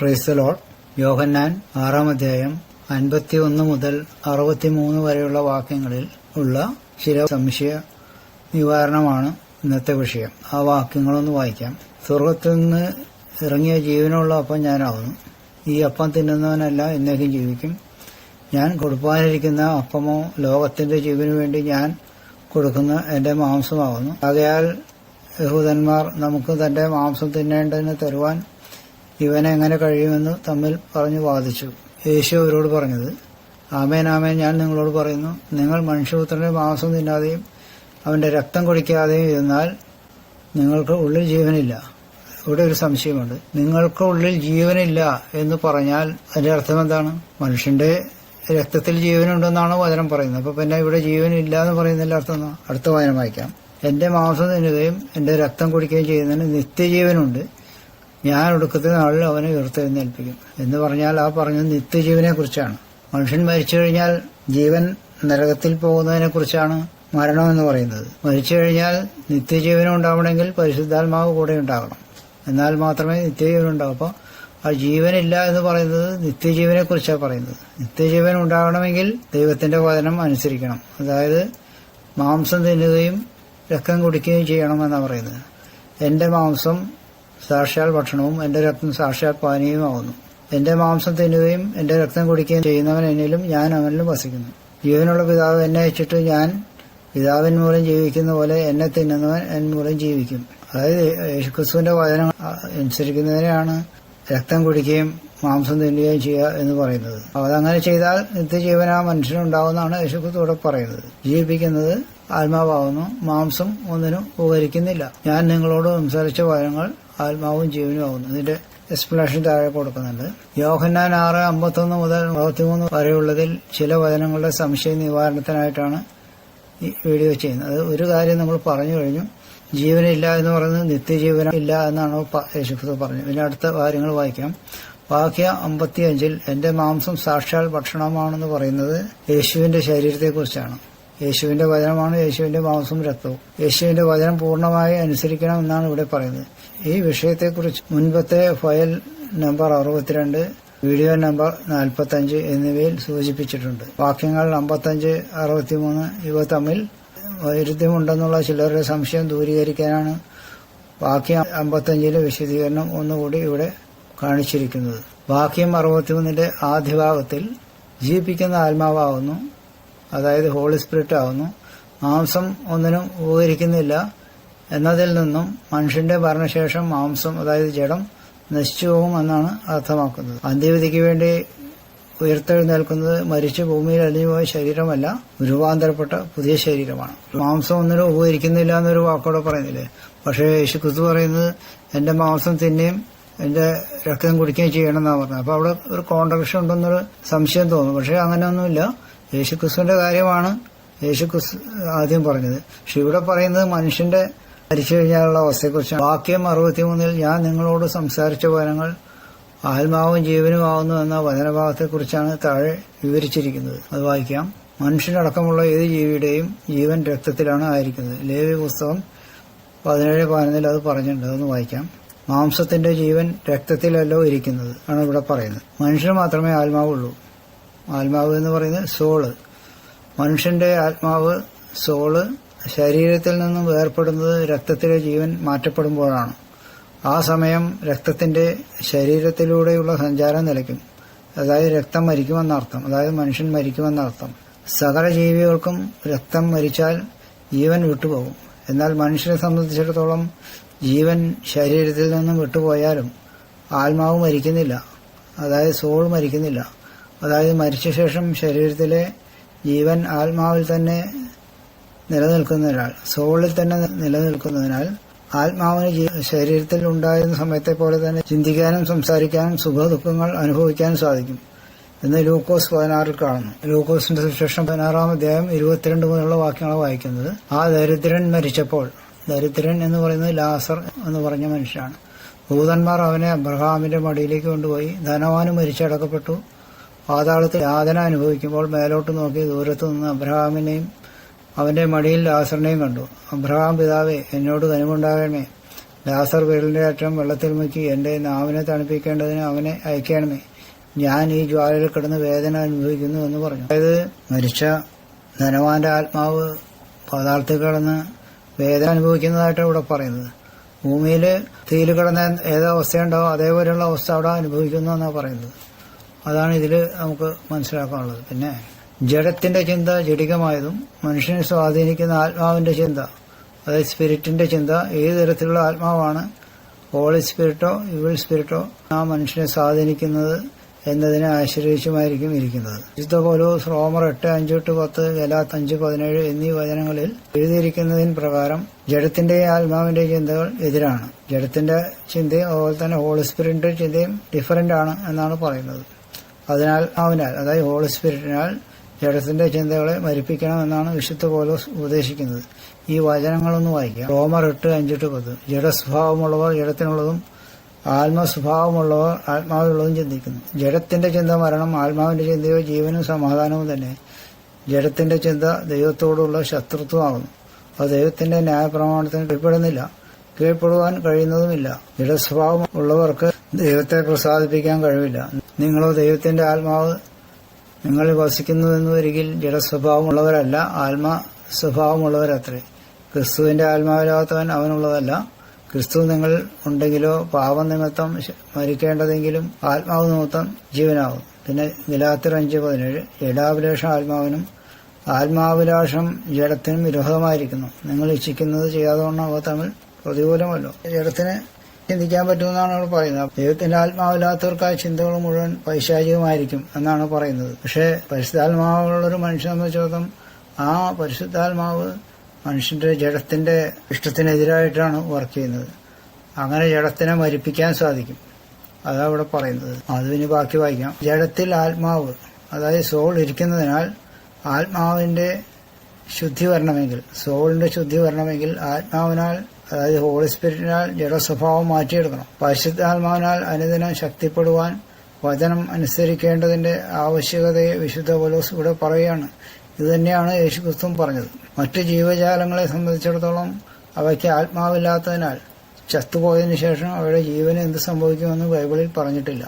Price the lord. Yohannan 6-ാം അധ്യായം 51 മുതൽ 63 വരെയുള്ള വാക്യങ്ങളിൽ ഉള്ള ചില സംശയ നിവാരണമാണ് ഇന്നത്തെ വിഷയം. ആ വാക്യങ്ങളൊന്ന് വായിക്കാം. സ്വർഗത്തിൽ നിന്ന് ഇറങ്ങിയ ജീവനുള്ള അപ്പം ഞാനാവുന്നു. ഈ അപ്പം തിന്നുന്നവനല്ല എന്നേക്കും ജീവിക്കും. ഞാൻ കൊടുപ്പാനിരിക്കുന്ന അപ്പമോ ലോകത്തിന്റെ ജീവനു വേണ്ടി ഞാൻ കൊടുക്കുന്ന എന്റെ മാംസമാവുന്നു. ആകയാൽ യഹൂദന്മാർ നമുക്ക് തന്റെ മാംസം തിന്നേണ്ടതിന് തരുവാൻ ഇവനെങ്ങനെ കഴിയുമെന്ന് തമ്മിൽ പറഞ്ഞു വാദിച്ചു. യേശു അവരോട് പറഞ്ഞത്, ആമേൻ ആമേൻ ഞാൻ നിങ്ങളോട് പറയുന്നു, നിങ്ങൾ മനുഷ്യപുത്രന്റെ മാംസം തിന്നാതെയും അവന്റെ രക്തം കുടിക്കാതെയും ഇരുന്നാൽ നിങ്ങൾക്ക് ഉള്ളിൽ ജീവനില്ല. ഇവിടെ ഒരു സംശയമുണ്ട്. നിങ്ങൾക്ക് ഉള്ളിൽ ജീവനില്ല എന്ന് പറഞ്ഞാൽ അതിന്റെ അർത്ഥം എന്താണ്? മനുഷ്യന്റെ രക്തത്തിൽ ജീവനുണ്ടെന്നാണ് വചനം പറയുന്നത്. അപ്പൊ പിന്നെ ഇവിടെ ജീവനില്ല എന്ന് പറയുന്നതിന്റെ അർത്ഥം എന്നാ? അടുത്ത വചനം വായിക്കാം. എന്റെ മാംസം തിന്നുകയും എന്റെ രക്തം കുടിക്കുകയും ചെയ്യുന്നതിന് നിത്യജീവനുണ്ട്. ഞാൻ ഒടുക്കത്തെ നാളിൽ അവനെ ഉയർത്തെഴുന്നേൽപ്പിക്കും എന്ന് പറഞ്ഞാൽ ആ പറഞ്ഞത് നിത്യജീവനെ കുറിച്ചാണ്. മനുഷ്യൻ മരിച്ചു കഴിഞ്ഞാൽ ജീവൻ നരകത്തിൽ പോകുന്നതിനെ കുറിച്ചാണ് മരണം എന്ന് പറയുന്നത്. മരിച്ചു കഴിഞ്ഞാൽ നിത്യജീവനം ഉണ്ടാവണമെങ്കിൽ പരിശുദ്ധാത്മാവ് കൂടെ ഉണ്ടാകണം. എന്നാൽ മാത്രമേ നിത്യജീവൻ ഉണ്ടാവും. അപ്പോൾ ആ ജീവനില്ല എന്ന് പറയുന്നത് നിത്യജീവനെ കുറിച്ചാണ് പറയുന്നത്. നിത്യജീവൻ ഉണ്ടാകണമെങ്കിൽ ദൈവത്തിന്റെ വചനം അനുസരിക്കണം. അതായത് മാംസം തിന്നുകയും രക്തം കുടിക്കുകയും ചെയ്യണമെന്നാണ് പറയുന്നത്. എന്റെ മാംസം സാക്ഷാൽ ഭക്ഷണവും എന്റെ രക്തം സാക്ഷാൽ പാനീയവുമാവുന്നു. എന്റെ മാംസം തിന്നുകയും എന്റെ രക്തം കുടിക്കുകയും ചെയ്യുന്നവൻ എന്നിലും ഞാൻ അവനിലും വസിക്കുന്നു. ജീവനുള്ള പിതാവ് എന്നെ അയച്ചിട്ട് ഞാൻ പിതാവിൻ മൂലം ജീവിക്കുന്ന പോലെ എന്നെ തിന്നുന്നവൻ എൻ മൂലം ജീവിക്കും. അതായത് യേശുക്രിസ്തുവിന്റെ വചനം അനുസരിക്കുന്നതിനെയാണ് രക്തം കുടിക്കുകയും മാംസം തിന്നുകയും ചെയ്യുക എന്ന് പറയുന്നത്. അതങ്ങനെ ചെയ്താൽ നിത്യജീവൻ ആ മനുഷ്യനുണ്ടാവുന്നതാണ് യേശുക്രിസ്തു ഇവിടെ പറയുന്നത്. ജീവിപ്പിക്കുന്നത് ആത്മാവാകുന്നു, മാംസം ഒന്നിനും ഉപകരിക്കുന്നില്ല. ഞാൻ നിങ്ങളോട് സംസാരിച്ച വചനങ്ങൾ ആത്മാവും ജീവനും ആവുന്നു. ഇതിന്റെ എക്സ്പ്ലനേഷൻ താഴെ കൊടുക്കുന്നുണ്ട്. യോഹന്നാൻ 6:51 മുതൽ 63 വരെയുള്ളതിൽ ചില വചനങ്ങളുടെ സംശയ നിവാരണത്തിനായിട്ടാണ് ഈ വീഡിയോ ചെയ്യുന്നത്. ഒരു കാര്യം നമ്മൾ പറഞ്ഞു കഴിഞ്ഞു. ജീവനില്ല എന്ന് പറയുന്നത് നിത്യജീവനം ഇല്ല എന്നാണ് യേശുക്രിസ്തു പറഞ്ഞത്. പിന്നെ അടുത്ത കാര്യങ്ങൾ വായിക്കാം. വാക്യം 55 എന്റെ മാംസം സാക്ഷാൽ ഭക്ഷണമാണെന്ന് പറയുന്നത് യേശുവിന്റെ ശരീരത്തെക്കുറിച്ചാണ്. യേശുവിന്റെ വചനമാണ് യേശുവിന്റെ മാംസം രക്തവും. യേശുവിന്റെ വചനം പൂർണ്ണമായി അനുസരിക്കണം എന്നാണ് ഇവിടെ പറയുന്നത്. ഈ വിഷയത്തെക്കുറിച്ച് മുൻപത്തെ ഫയൽ നമ്പർ 62, വീഡിയോ നമ്പർ 45 എന്നിവയിൽ സൂചിപ്പിച്ചിട്ടുണ്ട്. വാക്യങ്ങൾ 55, 63 ഇവ തമ്മിൽ വൈരുദ്ധ്യമുണ്ടെന്നുള്ള ചിലരുടെ സംശയം ദൂരീകരിക്കാനാണ് വാക്യം 55 വിശദീകരണം ഒന്നുകൂടി ഇവിടെ കാണിച്ചിരിക്കുന്നത്. വാക്യം 63 ആദ്യഭാഗത്തിൽ ജീവിപ്പിക്കുന്ന ആത്മാവാകുന്നു, അതായത് ഹോളി സ്പിരിറ്റ് ആവുന്നു, മാംസം ഒന്നിനും ഉപകരിക്കുന്നില്ല എന്നതിൽ നിന്നും മനുഷ്യന്റെ മരണശേഷം മാംസം, അതായത് ജഡം നശിച്ചു പോകും എന്നാണ് അർത്ഥമാക്കുന്നത്. അന്ത്യവിധിക്ക് വേണ്ടി ഉയർത്തെഴുന്നേൽക്കുന്നത് മരിച്ചു ഭൂമിയിൽ അലിഞ്ഞുപോയ ശരീരമല്ല, രൂപാന്തരപ്പെട്ട പുതിയ ശരീരമാണ്. മാംസം ഒന്നിനും ഉപകരിക്കുന്നില്ല എന്നൊരു വാക്കോടെ പറയുന്നില്ലേ? പക്ഷേ യേശുക്രിസ്തു പറയുന്നത് എന്റെ മാംസം തിന്നുകയും എന്റെ രക്തം കുടിക്കുകയും ചെയ്യണം എന്നാണ് പറഞ്ഞത്. അപ്പൊ അവിടെ ഒരു കോൺട്രഡിക്ഷൻ ഉണ്ടെന്നൊരു സംശയം തോന്നും. പക്ഷെ അങ്ങനെയൊന്നുമില്ല. യേശുക്രിസ്തുവിന്റെ കാര്യമാണ് യേശുക്രിസ്തു ആദ്യം പറഞ്ഞത്. പക്ഷെ ഇവിടെ പറയുന്നത് മനുഷ്യന്റെ മരിച്ചു കഴിഞ്ഞാലുള്ള അവസ്ഥയെക്കുറിച്ചാണ്. വാക്യം 63 ഞാൻ നിങ്ങളോട് സംസാരിച്ച വചനങ്ങൾ ആത്മാവും ജീവനുമാവുന്നു എന്ന വചനഭാഗത്തെക്കുറിച്ചാണ് താഴെ വിവരിച്ചിരിക്കുന്നത്. അത് വായിക്കാം. മനുഷ്യനടക്കമുള്ള ഏത് ജീവിയുടെയും ജീവൻ രക്തത്തിലാണ് ആയിരിക്കുന്നത്. ലേവ്യ പുസ്തകം 17:11 അത് പറഞ്ഞിട്ടുണ്ട്. അതൊന്ന് വായിക്കാം. മാംസത്തിന്റെ ജീവൻ രക്തത്തിലല്ലോ ഇരിക്കുന്നത് ആണ് ഇവിടെ പറയുന്നത്. മനുഷ്യന് മാത്രമേ ആത്മാവുള്ളൂ. ആത്മാവ് എന്ന് പറയുന്നത് സോള്. മനുഷ്യന്റെ ആത്മാവ്, സോള് ശരീരത്തിൽ നിന്നും വേർപ്പെടുന്നത് രക്തത്തിലെ ജീവൻ മാറ്റപ്പെടുമ്പോഴാണ്. ആ സമയം രക്തത്തിന്റെ ശരീരത്തിലൂടെയുള്ള സഞ്ചാരം നിലയ്ക്കും. അതായത് രക്തം മരിക്കുമെന്നർത്ഥം. അതായത് മനുഷ്യൻ മരിക്കുമെന്നർത്ഥം. സകല ജീവികൾക്കും രക്തം മരിച്ചാൽ ജീവൻ വിട്ടുപോകും. എന്നാൽ മനുഷ്യനെ സംബന്ധിച്ചിടത്തോളം ജീവൻ ശരീരത്തിൽ നിന്നും വിട്ടുപോയാലും ആത്മാവ് മരിക്കുന്നില്ല. അതായത് സോൾ മരിക്കുന്നില്ല. അതായത് മരിച്ച ശേഷം ശരീരത്തിലെ ജീവൻ ആത്മാവിൽ തന്നെ നിലനിൽക്കുന്നതിനാൽ, സോളിൽ തന്നെ നിലനിൽക്കുന്നതിനാൽ ആത്മാവിന് ശരീരത്തിൽ ഉണ്ടായിരുന്ന സമയത്തെ പോലെ തന്നെ ചിന്തിക്കാനും സംസാരിക്കാനും സുഖദുഃഖങ്ങൾ അനുഭവിക്കാനും സാധിക്കും എന്ന് ലൂക്കോസ് 16 കാണുന്നു. ലൂക്കോസിന്റെ സുവിശേഷം 16-ാം അധ്യായം 22 മുതലുള്ള വാക്യങ്ങളാണ് വായിക്കുന്നത്. ആ ദരിദ്രൻ മരിച്ചപ്പോൾ, ദരിദ്രൻ എന്ന് പറയുന്നത് ലാസർ എന്ന് പറഞ്ഞ മനുഷ്യനാണ്. ദൂതന്മാർ അവനെ അബ്രഹാമിന്റെ മടിയിലേക്ക് കൊണ്ടുപോയി. ധനവാനും മരിച്ചടക്കപ്പെട്ടു. പാതാളത്തിൽ യാതന അനുഭവിക്കുമ്പോൾ മേലോട്ട് നോക്കി ദൂരത്തു നിന്ന് അബ്രഹാമിനെയും അവന്റെ മടിയിൽ ലാസറിനെയും കണ്ടു. അബ്രഹാം പിതാവേ എന്നോട് കനിവുണ്ടാകണമേ, ലാസർ വിരലിന്റെ അറ്റം വെള്ളത്തിൽ മുക്കി എന്റെ നാവിനെ തണുപ്പിക്കേണ്ടതിന് അവനെ അയക്കണമേ. ഞാൻ ഈ ജ്വാലയിൽ കിടന്ന് വേദന അനുഭവിക്കുന്നു എന്ന് പറഞ്ഞു. അതായത് മരിച്ച ധനവാന്റെ ആത്മാവ് പദാർത്ഥത്തിൽ കിടന്ന് വേദന അനുഭവിക്കുന്നതായിട്ടാണ് ഇവിടെ പറയുന്നത്. ഭൂമിയിൽ തീയിൽ കിടന്ന ഏതവസ്ഥയുണ്ടാവും അതേപോലെയുള്ള അവസ്ഥ അവിടെ അനുഭവിക്കുന്നു എന്നാണ് പറയുന്നത്. അതാണ് ഇതിൽ നമുക്ക് മനസ്സിലാക്കാനുള്ളത്. പിന്നെ ജഡത്തിന്റെ ചിന്ത ജഡികമായതും മനുഷ്യനെ സ്വാധീനിക്കുന്ന ആത്മാവിന്റെ ചിന്ത, അതായത് സ്പിരിറ്റിന്റെ ചിന്ത, ഏത് തരത്തിലുള്ള ആത്മാവാണ്, ഹോളി സ്പിരിറ്റോ ഇവിൾ സ്പിരിറ്റോ ആ മനുഷ്യനെ സ്വാധീനിക്കുന്നത് എന്നതിനെ ആശ്രയിച്ചുമായിരിക്കും ഇരിക്കുന്നത്. വിശുദ്ധ പൗലോസ് റോമർ 8:5-10, ഗലാത്യർ 5:17 എന്നീ വചനങ്ങളിൽ എഴുതിയിരിക്കുന്നതിന് പ്രകാരം ജഡത്തിന്റെയും ആത്മാവിന്റെയും ചിന്തകൾ എതിരാണ്. ജഡത്തിന്റെ ചിന്തയും അതുപോലെ തന്നെ ഹോളി സ്പിരിറ്റിന്റെ ചിന്തയും ഡിഫറന്റ് ആണ് എന്നാണ് പറയുന്നത്. അതിനാൽ അതായത് ഹോളി സ്പിരിറ്റിനാൽ ജഡത്തിന്റെ ചിന്തകളെ മരിപ്പിക്കണം എന്നാണ് വിശുദ്ധ പൗലോസ് ഉപദേശിക്കുന്നത്. ഈ വചനങ്ങളൊന്ന് വായിക്കാം. റോമർ 8:5-10. ജഡസ്വഭാവമുള്ളവർ ജഡത്തിനുള്ളതും ആത്മസ്വഭാവമുള്ളവർ ആത്മാവിലുള്ളതും ചിന്തിക്കുന്നു. ജഡത്തിന്റെ ചിന്ത മരണം, ആത്മാവിന്റെ ചിന്തയോ ജീവനും സമാധാനവും തന്നെ. ജഡത്തിന്റെ ചിന്ത ദൈവത്തോടുള്ള ശത്രുത്വമാകുന്നു. അത് ദൈവത്തിന്റെ ന്യായപ്രമാണത്തിന് കീഴ്പ്പെടുന്നില്ല, കീഴ്പ്പെടുവാൻ കഴിയുന്നതുമില്ല. ജഡസ്വഭാവം ഉള്ളവർക്ക് ദൈവത്തെ പ്രസാദിപ്പിക്കാൻ കഴിവില്ല. നിങ്ങളോ ദൈവത്തിന്റെ ആത്മാവ് നിങ്ങളിൽ വസിക്കുന്നുവെന്ന് വരികിൽ ജഡസ്വഭാവമുള്ളവരല്ല, ആത്മസ്വഭാവമുള്ളവരത്രേ. ക്രിസ്തുവിന്റെ ആത്മാവിലാത്തവൻ അവനുള്ളതല്ല. ക്രിസ്തു നിങ്ങൾ ഉണ്ടെങ്കിലോ പാപം നിമിത്തം മരിക്കേണ്ടതെങ്കിലും ആത്മാവ് നിമിത്തം ജീവനാകും. പിന്നെ ഗലാത്യർ 5:17. ജഡാഭിലാഷം ആത്മാവിനും ആത്മാഭിലാഷം ജഡത്തിനും വിരോധമായിരിക്കുന്നു. നിങ്ങൾ ഇച്ഛിക്കുന്നത് ചെയ്യാതെ അവ തമ്മിൽ പ്രതികൂലമല്ലോ. ജഡത്തിന് ചിന്തിക്കാൻ പറ്റുമെന്നാണ് അവിടെ പറയുന്നത്. ദൈവത്തിന്റെ ആത്മാവില്ലാത്തവർക്കായ ചിന്തകൾ മുഴുവൻ പൈശാചികമായിരിക്കും എന്നാണ് പറയുന്നത്. പക്ഷേ പരിശുദ്ധാത്മാവുള്ളൊരു മനുഷ്യനെ സംബന്ധിച്ചിടത്തോളം ആ പരിശുദ്ധാത്മാവ് മനുഷ്യന്റെ ജഡത്തിന്റെ ഇഷ്ടത്തിനെതിരായിട്ടാണ് വർക്ക് ചെയ്യുന്നത്. അങ്ങനെ ജഡത്തിനെ മരിപ്പിക്കാൻ സാധിക്കും. അതാ ഇവിടെ പറയുന്നത്. അത് ഇനി ബാക്കി വായിക്കാം. ജഡത്തിൽ ആത്മാവ്, അതായത് സോൾ ഇരിക്കുന്നതിനാൽ ആത്മാവിന്റെ ശുദ്ധി വരണമെങ്കിൽ, സോളിന്റെ ശുദ്ധി വരണമെങ്കിൽ ആത്മാവിനാൽ, അതായത് ഹോളി സ്പിരിറ്റിനാൽ ജഡസ്വഭാവം മാറ്റിയെടുക്കണം. പരിശുദ്ധാത്മാവിനാൽ അനുദിനം ശക്തിപ്പെടുവാൻ വചനം അനുസരിക്കേണ്ടതിന്റെ ആവശ്യകതയെ വിശുദ്ധ പൗലോസ് ഇവിടെ പറയുകയാണ്. ഇതുതന്നെയാണ് യേശുക്രിസ്തു പറഞ്ഞത്. മറ്റു ജീവജാലങ്ങളെ സംബന്ധിച്ചിടത്തോളം അവയ്ക്ക് ആത്മാവില്ലാത്തതിനാൽ ചത്തുപോയതിനു ശേഷം അവയുടെ ജീവന് എന്ത് സംഭവിക്കുമെന്ന് ബൈബിളിൽ പറഞ്ഞിട്ടില്ല.